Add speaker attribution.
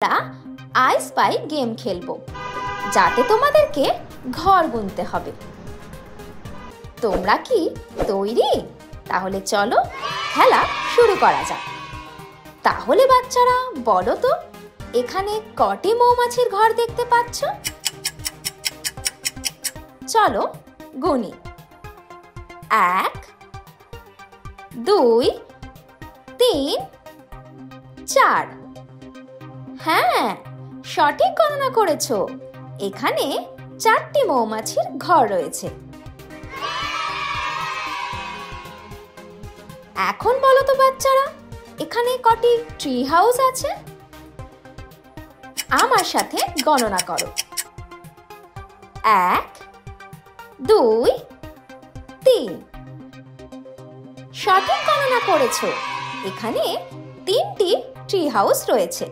Speaker 1: আমরা I spy game খেলবো, যাতে তোমাদেরকে ঘর গুনতে হবে। তোমরা কি তৈরি? তাহলে চলো খেলা শুরু করা যাক। তাহলে বাচ্চারা বলো তো, এখানে কটি মৌমাছির ঘর দেখতে পাচ্ছ? চলো গুনি। 1 2 3 4। হ্যাঁ, সঠিক গণনা করেছো। এখানে 4টি মৌমাছির ঘর রয়েছে। এখন বলো তো বাচ্চারা, এখানে কটি ট্রি হাউস আছে? আমার সাথে গণনা করো। 1 2 3। সঠিক গণনা করেছো। এখানে 3টি ট্রি হাউস রয়েছে।